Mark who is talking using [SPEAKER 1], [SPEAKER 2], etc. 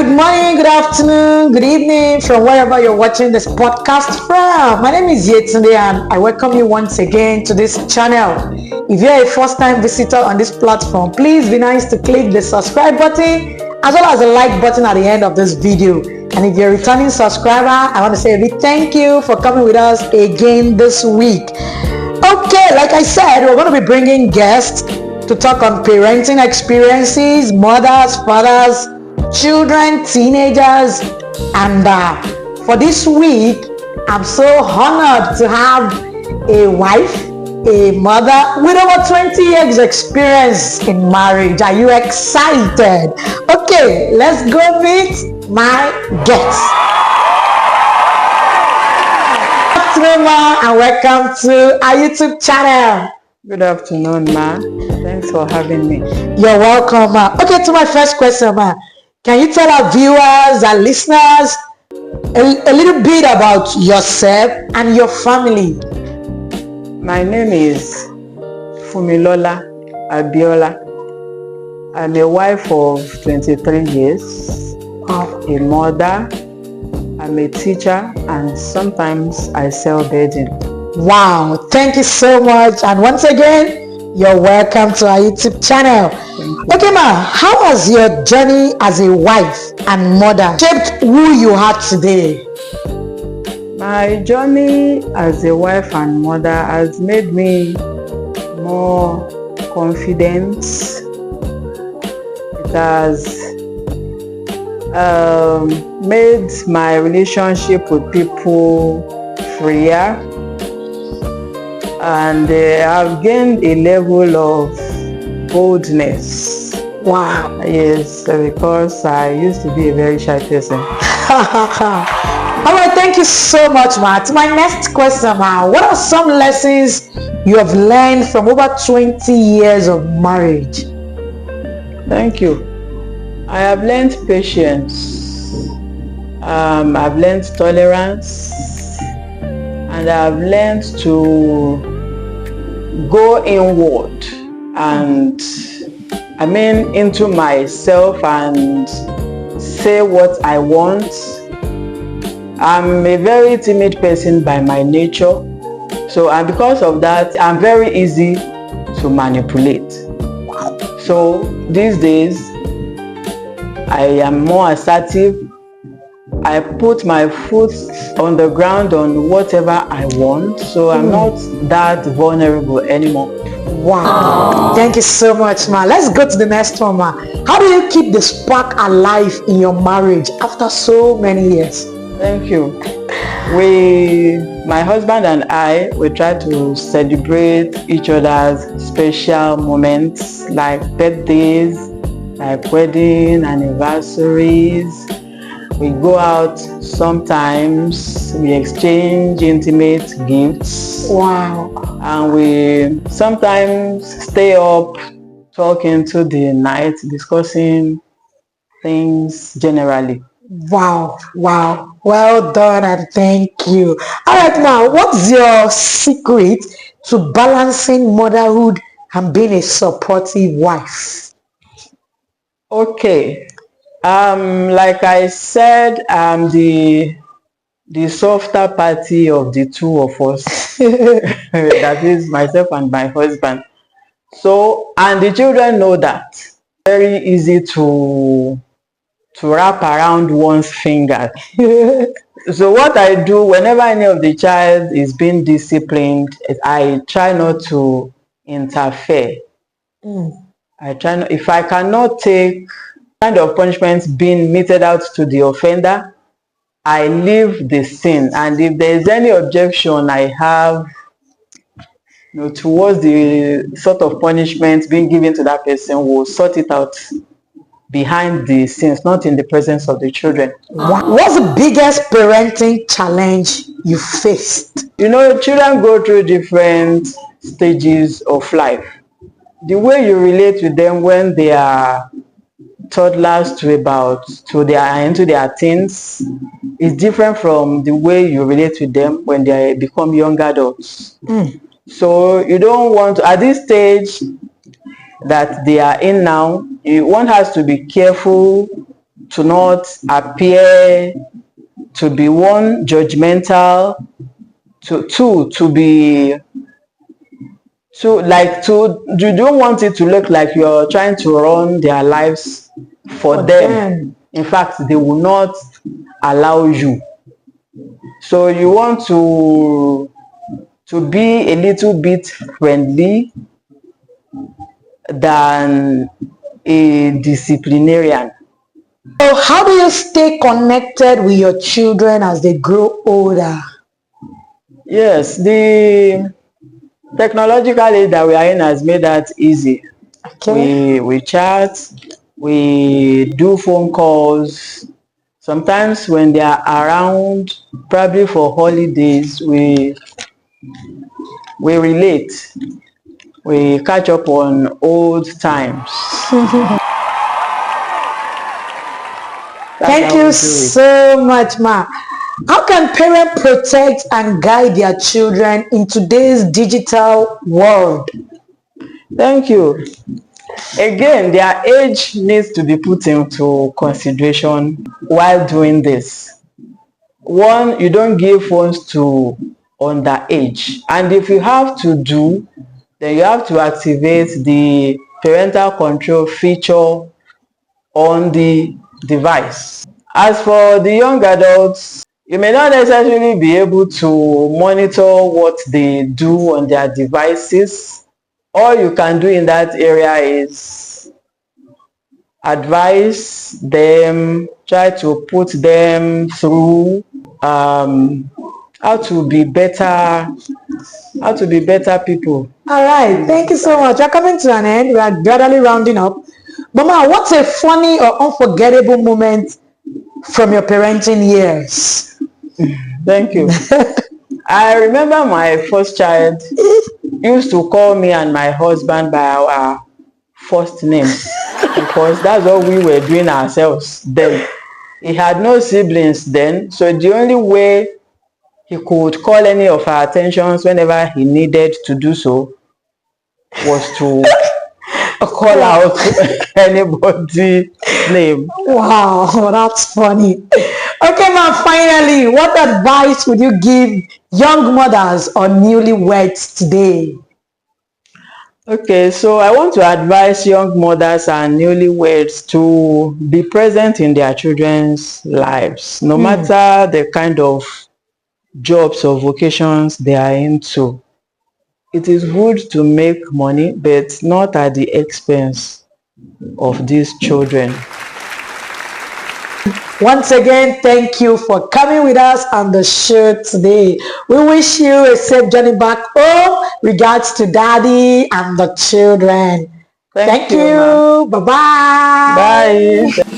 [SPEAKER 1] Good morning, good afternoon, good evening from wherever you're watching this podcast from. My name is Yetunde and I welcome you once again to this channel. If you're a first-time visitor on this platform, please be nice to click the subscribe button as well as the like button at the end of this video. And if you're a returning subscriber, I want to say a big thank you for coming with us again this week. Okay, like I said, we're going to be bringing guests to talk on parenting experiences, mothers, fathers, children, teenagers, and for this week, I'm so honored to have a wife, a mother with over 20 years experience in marriage. Are you excited? Okay, let's go meet my guest. Good afternoon, ma, and welcome to our YouTube channel.
[SPEAKER 2] Good afternoon, ma. Thanks for having me.
[SPEAKER 1] You're welcome, ma. Okay, to my first question, ma. Can you tell our viewers, our listeners, a little bit about yourself and your family?
[SPEAKER 2] My name is Fumilola Abiola. I'm a wife of 23 years, a mother, I'm a teacher, and sometimes I sell bedding.
[SPEAKER 1] Wow, thank you so much. And once again, you're welcome to our YouTube channel. Okay, ma, how has your journey as a wife and mother shaped who you are today?
[SPEAKER 2] My journey as a wife and mother has made me more confident. It has made my relationship with people freer, and I've gained a level of boldness.
[SPEAKER 1] Wow.
[SPEAKER 2] Yes, because I used to be a very shy person.
[SPEAKER 1] All right, thank you so much, ma. To my next question, ma, what are some lessons you have learned from over 20 years of marriage?
[SPEAKER 2] Thank you. I have learned patience. I've learned tolerance, and I've learned to go inward and into myself and say what I want. I'm a very timid person by my nature, and because of that, I'm very easy to manipulate. So these days, I am more assertive. I put my foot on the ground on whatever I want, so I'm not that vulnerable anymore.
[SPEAKER 1] Wow. Thank you so much, ma. Let's go to the next one, ma. How do you keep the spark alive in your marriage after so many years?
[SPEAKER 2] Thank you. My husband and I, we try to celebrate each other's special moments like birthdays, like wedding anniversaries. We go out sometimes, we exchange intimate gifts.
[SPEAKER 1] Wow.
[SPEAKER 2] And we sometimes stay up talking to the night, discussing things generally.
[SPEAKER 1] Wow. Well done and thank you. All right, now, what's your secret to balancing motherhood and being a supportive wife?
[SPEAKER 2] Okay. Like I said, I'm the softer party of the two of us. That is myself and my husband. So, and the children know that. Very easy to wrap around one's finger. So what I do whenever any of the child is being disciplined, I try not to interfere. I try not, if I cannot take kind of punishment being meted out to the offender, I leave the scene, and if there is any objection I have towards the sort of punishment being given to that person, we'll sort it out behind the scenes, not in the presence of the children.
[SPEAKER 1] What's the biggest parenting challenge you faced?
[SPEAKER 2] Children go through different stages of life. The way you relate with them when they are toddlers to into their teens is different from the way you relate with them when they become young adults. So you don't want to, at this stage that they are in now, one has to be careful to not appear to be, one, judgmental, to be, you don't want it to look like you're trying to run their lives for them. In fact, they will not allow you. So you want to be a little bit friendly than a disciplinarian.
[SPEAKER 1] So how do you stay connected with your children as they grow older?
[SPEAKER 2] Yes, the technological age that we are in has made that easy.
[SPEAKER 1] Okay.
[SPEAKER 2] We chat, we do phone calls. Sometimes when they are around, probably for holidays, we relate. We catch up on old times.
[SPEAKER 1] Thank you so much, Ma. How can parents protect and guide their children in today's digital world?
[SPEAKER 2] Thank you. Again, their age needs to be put into consideration while doing this. One, you don't give phones to underage. And if you have to do, then you have to activate the parental control feature on the device. As for the young adults, you may not necessarily be able to monitor what they do on their devices. All you can do in that area is advise them, try to put them through how to be better people.
[SPEAKER 1] All right, thank you so much. We're coming to an end. We are gradually rounding up. Mama, what's a funny or unforgettable moment from your parenting years?
[SPEAKER 2] Thank you. I remember my first child used to call me and my husband by our first names because that's what we were doing ourselves then. He had no siblings then, so the only way he could call any of our attentions whenever he needed to do so was to call out anybody's name.
[SPEAKER 1] Wow, that's funny. Okay, ma, finally, what advice would you give young mothers or newlyweds today?
[SPEAKER 2] Okay, so I want to advise young mothers and newlyweds to be present in their children's lives, no matter the kind of jobs or vocations they are into. It is good to make money, but not at the expense of these children.
[SPEAKER 1] Once again, thank you for coming with us on the show today. We wish you a safe journey back home. Regards to daddy and the children. Thank you. Bye-bye.
[SPEAKER 2] Bye.